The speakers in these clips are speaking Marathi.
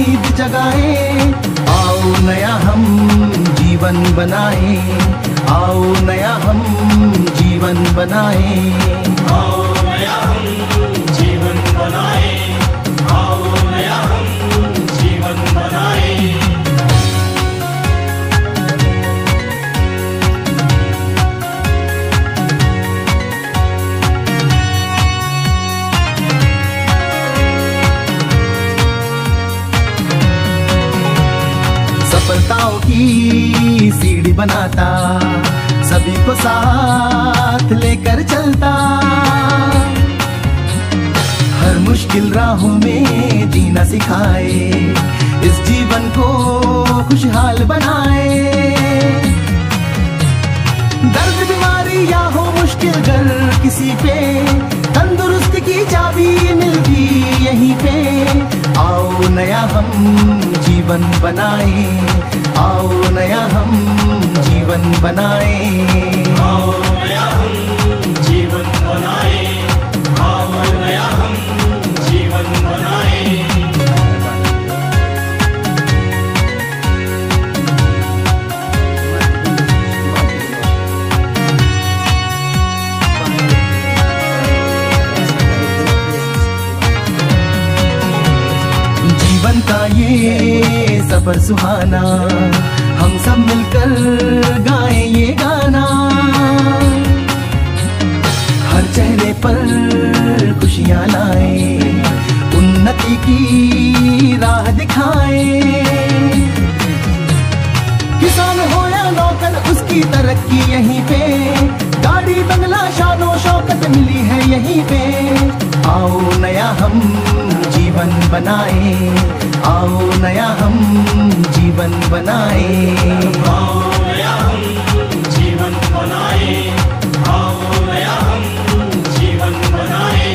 उम्मीद जगाए। आओ नया हम जीवन बनाए, आओ नया हम जीवन बनाए, आओ नया हम जीवन बनाए, आओ नया हम जीवन बनाए। सफलताओं की सीढ़ी बनाता, सभी को साथ लेकर चलता, हर मुश्किल राहों में जीना सिखाए, इस जीवन को खुशहाल बनाए। दर्द बीमारी या हो मुश्किल घर किसी पे, तंदुरुस्त की चाबी मिलती यहीं पे। आओ नया हम जीवन बनाए, आओ नया हम जीवन बनाए, आओ नया हम जीवन बनाए, आओ नया हम जीवन बनाए। जीवन का ये सफर सुहाना, हम सब मिलकर गाएं ये गाना, हर चेहरे पर खुशियां लाए, उन्नति की राह दिखाए। किसान हो या नौकर उसकी तरक्की यहीं पे, गाड़ी बंगला शानो शौकत मिली है यहीं पे। आओ नया हम जीवन बनाए, आओ नया हम जीवन बनाए, आओ नया हम जीवन बनाए, आओ नया हम जीवन बनाए।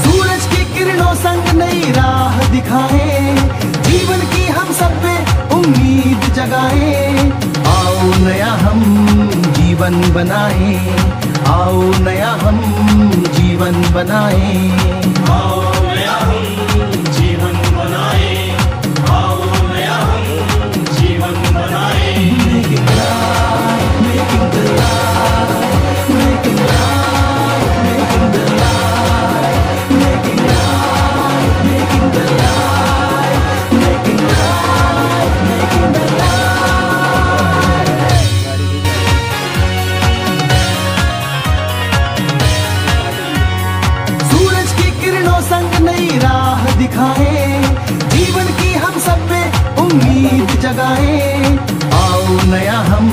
सूरज की किरणों संग नई राह दिखाए, जीवन की हम सब पे उम्मीद जगाए। आओ नया हम जीवन बनाए, आओ नया हम जीवन बनाए, आओ नया हम जीवन बनाए, आओ नया हम जीवन बनाए। Making life, making the life, making life, making the life, making life, making the life, making life, making the life. Suraj की किरणों संग नई राह दिखाए, जीवन की हम सब पे उम्मीद जगाए। आओ नया हम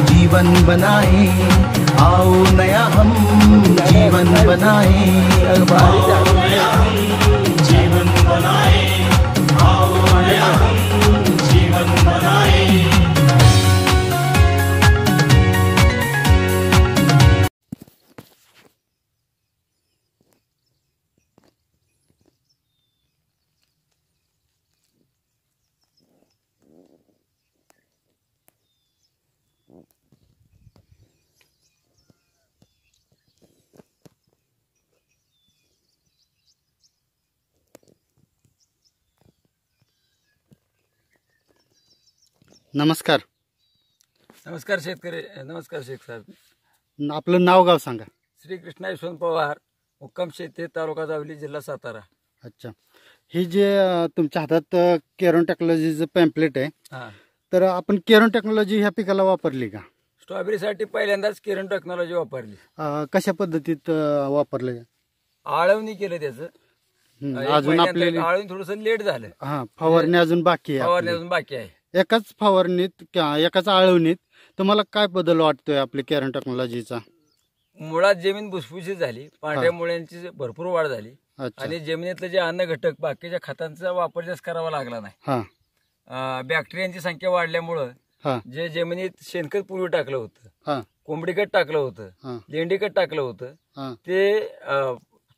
जीवन बनाए, आओ नया हम जीवन बनाए, आओ नया हम जीवन बनाए, आओ नया हम जीवन बनाए। नमस्कार. नमस्कार शेतकरी, नमस्कार शेख साहेब. आपलं नाव गाव सांगा. श्रीकृष्णा यशवंत पवार, मुक्काम शेते, तालुका जावली, जिल्हा सातारा. अच्छा, ही जे तुमच्या हातात केरॉन टेक्नॉलॉजीचं पॅम्पलेट आहे, हा, तर आपण केरॉन टेक्नॉलॉजी ह्या पिकाला वापरली का? स्ट्रॉबेरीसाठी पहिल्यांदाच किरण टेक्नॉलॉजी वापरली. कशा पद्धतीत वापरले? आळवणी केलं त्याचं. अजून आपल्याला आळवणी थोडस लेट झालं. हा, फवारणी अजून बाकी आहे फवारणी आपली. अजून बाकी आहे. एकाच फवारणीत एकाच आळवणीत तुम्हाला काय बदल वाटतोय आपल्या केरॉन टेक्नॉलॉजीचा? मुळात जमीन भुसभुशीत झाली, पांढऱ्या मुळ्यांची भरपूर वाढ झाली अच्छा. आणि जमिनीतलं जे अन्न घटक बाकीच्या खतांचा वापर जास्त करावा लागला नाही. हा बॅक्टेरियांची संख्या वाढल्यामुळं हा जे जमिनीत शेणखत पूर्वी टाकलं होतं, हा कोंबडीखत टाकलं होतं, हा लेंडीखत टाकलं होतं, हा ते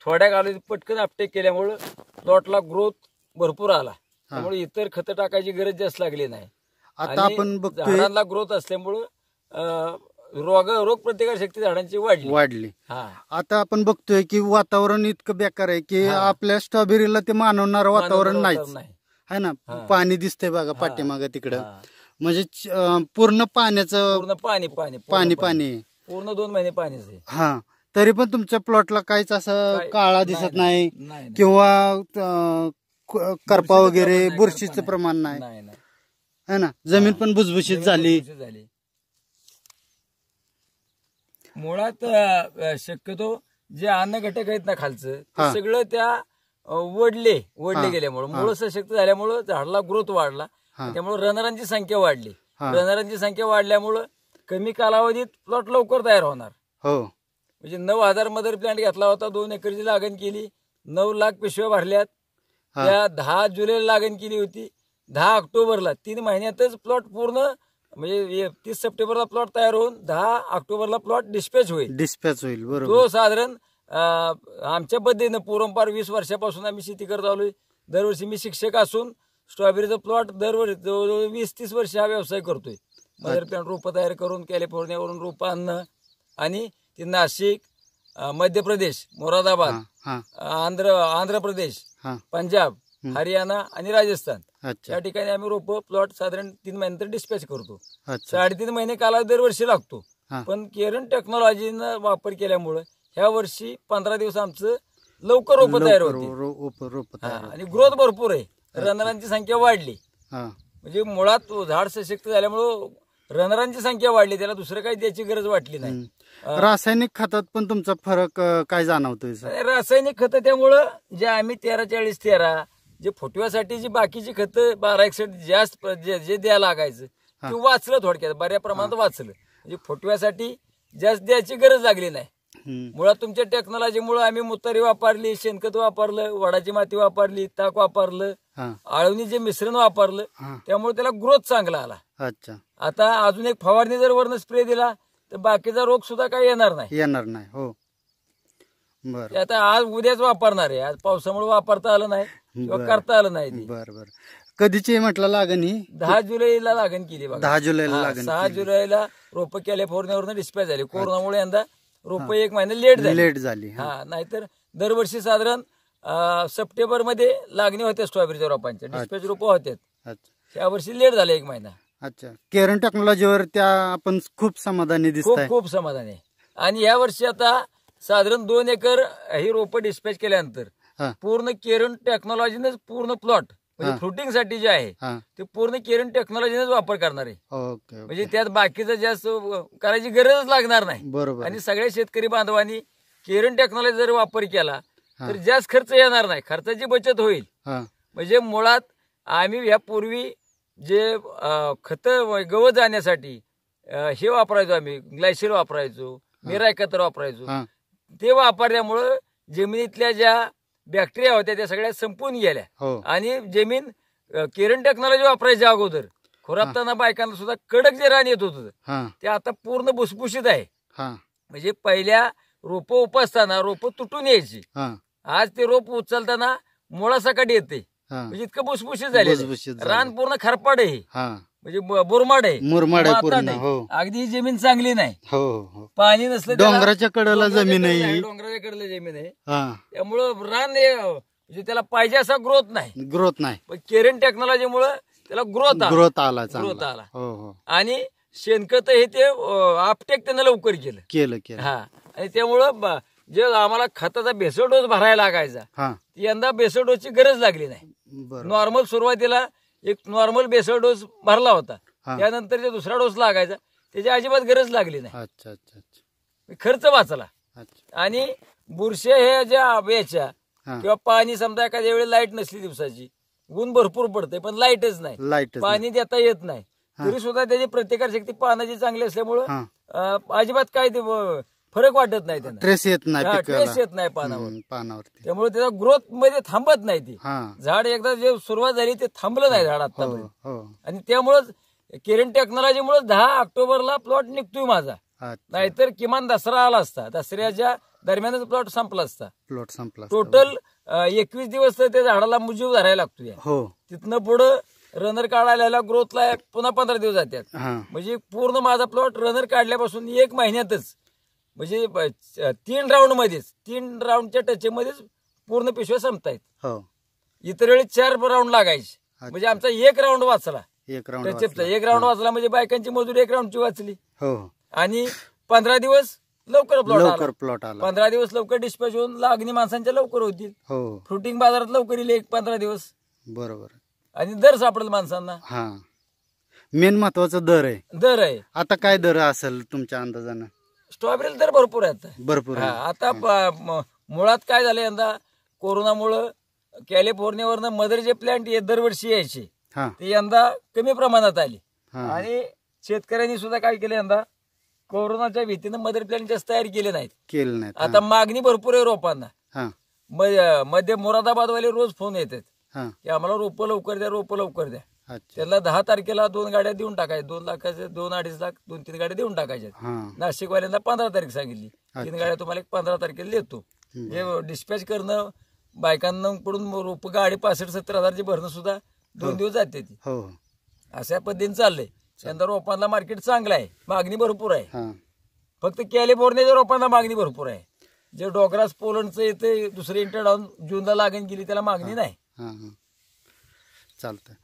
थोड्या कालावधीत पटकन अपटेक केल्यामुळं प्लॉटला ग्रोथ भरपूर आला. त्यामुळे इतर खतं टाकायची गरज जास्त लागली नाही. आता आपण बघतोय झाडांना ग्रोथ असल्यामुळं रोग प्रतिकार शक्ती झाडांची वाढली. आता आपण बघतोय की वातावरण इतकं बेकार आहे की आपल्या स्ट्रॉबेरीला ते मानवणारं वातावरण नाही. आहे ना, हा. पाणी दिसतंय बघा पाठीमागं तिकडं. म्हणजे पूर्ण पाण्याचं पूर्ण पाणी पाणी पाणी पाणी आहे. पूर्ण 2 महिने पाणीच आहे. हा, तरी पण तुमच्या प्लॉटला काहीच असं काय- काळा नाही, दिसत नाही, नाही नाही. किंवा करपा वगैरे प्रमाण नाही, बुरशीचं करपा प्रमाण नाही, नाही नाही है ना. जमीन पण भुसभुशीत झाली. झाली. मुळात शक्यतो जे अन्न घटक आहेत ना खालचं ते हा. सगळं त्या वडले हा. गेल्यामुळे मूळ सशक्त झाल्यामुळं झाडाला ग्रोथ वाढला. हा. त्यामुळे रनरांची संख्या वाढली. हा. रनरांची संख्या वाढल्यामुळं कमी कालावधीत प्लॉट लवकर तयार होणार. हो, म्हणजे 9,000 मदर प्लांट घेतला होता, 2 एकरची लागण केली, 9 लाख पिशव्या भरल्यात. हा. त्या 10 जुलैला लागण केली होती, 10 ऑक्टोबरला 3 महिन्यातच प्लॉट पूर्ण म्हणजे 30 सप्टेंबरला प्लॉट तयार होऊन 10 ऑक्टोबरला प्लॉट डिस्पॅच होईल. डिस्पॅच होईल. बरोबर. तो साधारण आमच्या पद्धतीनं पूर्वपार 20 वर्षापासून आम्ही शेती करत आलोय. दरवर्षी मी शिक्षक असून स्ट्रॉबेरीचा प्लॉट दरवर्षी जवळजवळ 20-30 वर्ष हा व्यवसाय करतोय. मदर प्लांट रोपं तयार करून कॅलिफोर्नियावरून रोपं आणणं आणि ती नाशिक, मध्य प्रदेश, मोरादाबाद, हा, आंध्र प्रदेश, हा. पंजाब, हरियाणा आणि राजस्थान अच्छा, या ठिकाणी आम्ही रोपं प्लॉट साधारण 3 महिन्यानंतर डिस्पॅच करतो. अच्छा. 3.5 महिने कालावधी दरवर्षी लागतो. हा. पण केरन टेक्नॉलॉजीनं वापर केल्यामुळं ह्या वर्षी 15 दिवस आमचं लवकर रोपं तयार होते. रोप हा, आणि ग्रोथ भरपूर आहे. रनरांची संख्या वाढली. हा, म्हणजे मुळात झाड सशक्त झाल्यामुळं रनरांची संख्या वाढली, त्याला दुसरं काही द्यायची गरज वाटली नाही. रासायनिक खतात पण तुमचा फरक काय जाणवतोय सर? आणि रासायनिक खतं त्यामुळं जे आम्ही 13-40-13 जे फुटव्यासाठी जी बाकीची खतं 12-61 जास्त जे द्यायला लागायचं ते वाचलं, थोडक्यात बऱ्या प्रमाणात वाचलं. म्हणजे फुटव्यासाठी जास्त द्यायची गरज लागली नाही. मुळात तुमच्या टेक्नॉलॉजीमुळे आम्ही मुतारी वापरली, शेणखत वापरलं, वडाची माती वापरली, ताक वापरलं, हा, आळवणी जे मिश्रण वापरलं, हा. त्यामुळे त्याला ग्रोथ चांगला आला. अच्छा, आता अजून एक फवारणी जर वरनं स्प्रे दिला तर बाकीचा रोग सुद्धा काही येणार नाही. येणार नाही. हो, बर ते आता आज उद्याच वापरणार आहे. आज पावसामुळे वापरता आलं नाही किंवा बरं. करता आलं नाही ते. बर बर. कधीची म्हटलं लागण ही? 10 जुलैला लागण केली बघा. 10 जुलैला हा, लागण 6 केली. जुलैला रोपं कॅलिफोर्नियावरून डिस्पॅच झाली. कोरोनामुळे यंदा रोपं 1 महिना लेट झाली. लेट झाली. हा. हा, नाहीतर दरवर्षी साधारण सप्टेंबर मध्ये लागणी होत्या स्ट्रॉबेरीच्या रोपांच्या, डिस्पॅच रोपं होत्यात. अच्छा, या वर्षी लेट झाले 1 महिना. अच्छा. केरन टेक्नॉलॉजीवर त्या आपण खूप समाधानी खूप दिसत आहे. खूप समाधान आहे. आणि या वर्षी आता साधारण 2 एकर ही रोपं डिस्पॅच केल्यानंतर हा, पूर्ण केरन टेक्नॉलॉजीनेच पूर्ण प्लॉट म्हणजे फ्रुटिंग साठी जे आहे हा. ते पूर्ण केरन टेक्नॉलॉजीनेच वापर करणार आहे. Okay, okay. म्हणजे त्यात बाकीचं जास्त करायची गरजच लागणार नाही. बरोबर. आणि सगळ्या शेतकरी बांधवांनी केरन टेक्नॉलॉजी जर वापर केला तर जास्त खर्च येणार नाही, खर्चाची बचत होईल. हा, म्हणजे मुळात आम्ही यापूर्वी जे खत गवत जाण्यासाठी हे वापरायचो, आम्ही ग्लायसिल वापरायचो, मेरा 71 वापरायचो. हा. ते वापरल्यामुळं जमिनीतल्या ज्या बॅक्टेरिया होत्या त्या सगळ्या संपून गेल्या. हो, आणि जमीन केरन टेक्नॉलॉजी वापरायच्या अगोदर खोरापताना बायकांना सुद्धा कडक जे रान येत होतं हा, ते आता पूर्ण भुसभुशीत आहे. हा, म्हणजे पहिल्या रोपं उपसताना रोपं तुटून यायची, हा, आज ते रोप उचलताना मुळासकट येते. हा. म्हणजे इतकं भुसभुशीत झाले, भुसभुशीत झालं. रान पूर्ण खरपाड आहे, हा. म्हणजे बुरमाड आहे, मुरमाड आहे माताड पूर्ण. आहे. हो, अगदी ही जमीन चांगली नाही, हो, हो. पाणी नसलं त्याला. डोंगराच्या कडेला जमीन आहे ही. डोंगराच्या कडेला जमीन आहे, हा, त्यामुळं रान म्हणजे त्याला पाहिजे असा ग्रोथ नाही. ग्रोथ नाही. पण केरन टेक्नॉलॉजीमुळे त्याला ग्रोथ आला. ग्रोथ आला ग्रोथ चांगला. आला. हो, हो. आणि शेणखत हे ते आपटेक त्यानं लवकर केलं. केलं. हा, आणि त्यामुळं जे आम्हाला खताचा बेसल डोस भरायला लागायचा हा, यंदा बेसल डोसची गरज लागली नाही. बरोबर. नॉर्मल सुरुवातीला एक नॉर्मल बेसल डोस भरला होता, हा. त्यानंतर जे दुसरा डोस लागायचा त्याची अजिबात गरज लागली नाही. अच्छा, अच्छा, अच्छा, खर्च वाचला. अच्छा. आणि बुरशे हे ज्या याच्या हा. किंवा पाणी समजा एखाद्या वेळी लाईट नसली, दिवसाची ऊन भरपूर पडते पण लाईटच नाही, लाईट. पाणी देता येत नाही, तरी सुद्धा त्याची प्रतिकार शक्ती पानाची चांगली असल्यामुळं हा. अजिबात काय ते फरक वाटत नाही त्यांना. ट्रेस येत नाही हा, पिकाला. ट्रेस येत नाही पानावर. पानावरती. त्यामुळे त्याचा ग्रोथ मध्ये थांबत नाही ती. हा. झाड एकदा जे सुरुवात झाली ते थांबलं नाही झाड हो, आतापर्यंत. हो. आणि त्यामुळेच केरन टेक्नॉलॉजीमुळे 10 ऑक्टोबरला प्लॉट निघतोय माझा. अच्छा. नाहीतर किमान दसरा आला असता, दसऱ्याच्या दरम्यानच प्लॉट संपला असता. प्लॉट संपला. टोटल 21 दिवस तर त्या झाडाला मुजीव धरायला लागतो. हो. तिथनं पुढं रनर काढायला ग्रोथला पुन्हा 15 दिवस जातात. हा. म्हणजे पूर्ण माझा प्लॉट रनर काढल्यापासून 1 महिन्यातच म्हणजे 3 राऊंड मध्येच 3 राऊंडच्या टचमध्येच पूर्ण पिशव्या संपतायत. हो. इतर वेळी 4 राऊंड लागायचे. म्हणजे आमचा एक राऊंड वाचला. एक राऊंड टचअपचा एक राऊंड वाचला म्हणजे बायकांची मजुरी एक राऊंडची वाचली. हो आणि 15 दिवस लवकर प्लॉट लवकर आला. प्लॉट आला. 15 दिवस लवकर डिस्पॅच होऊन लागणी माणसांच्या लवकर होतील. हो फ्रुटिंग बाजारात लवकर येईल 15 दिवस. बरोबर. आणि दर सापडेल माणसांना. हा मेन महत्वाचा दर आहे. दर आहे. आता काय दर असेल तुमच्या अंदाजानं? स्ट्रॉबेरीला दर भरपूर आहे आता. भरपूर आहे. आता मुळात काय झालं यंदा कोरोनामुळं कॅलिफोर्नियावरनं मदरचे प्लांट दरवर्षी यायचे हा ते यंदा कमी प्रमाणात आले. हा आणि शेतकऱ्यांनी सुद्धा काय केलं यंदा कोरोनाच्या भीतीनं मदर प्लांट जास्त तयार केले नाहीत. केलं नाही. आता मागणी भरपूर आहे रोपांना. हा मध्ये मुरादाबाद वाले रोज फोन येतात हा की आम्हाला रोपं लवकर द्या, रोपं लवकर द्या. अच्छा. त्यांना 10 तारखेला 2 गाड्या देऊन टाकायच्या. 2 लाखाचे 2-2.5 लाख 2-3 गाड्या देऊन टाकायच्या. हा नाशिकवाल्यांना 15 तारीख सांगितली. 3 गाड्या तुम्हाला 15 तारखेला देतो. हे डिस्पॅच करणं बायकांकडून रोप गाडी 65-70 हजारची भरणं सुद्धा 2 दिवस जाते ती. हो अशा पद्धतीने चाललंय. यंदा रोपांना मार्केट चांगलं आहे. मागणी भरपूर आहे. हा फक्त कॅलिफोर्नियाच्या रोपांना मागणी भरपूर आहे. जे डोगरास पोलंडचं येते दुसरे इंटरडाऊन जूनला लागण गेली त्याला मागणी नाही. हा हा चालतंय.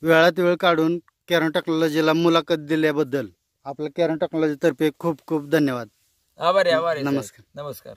वेळात वेळ काढून कॅरन टेक्नॉलॉजीला मुलाखत दिल्याबद्दल आपल्या कॅरन टेक्नॉलॉजी तर्फे खूप खूप धन्यवाद. आभारी. नमस्कार. नमस्कार.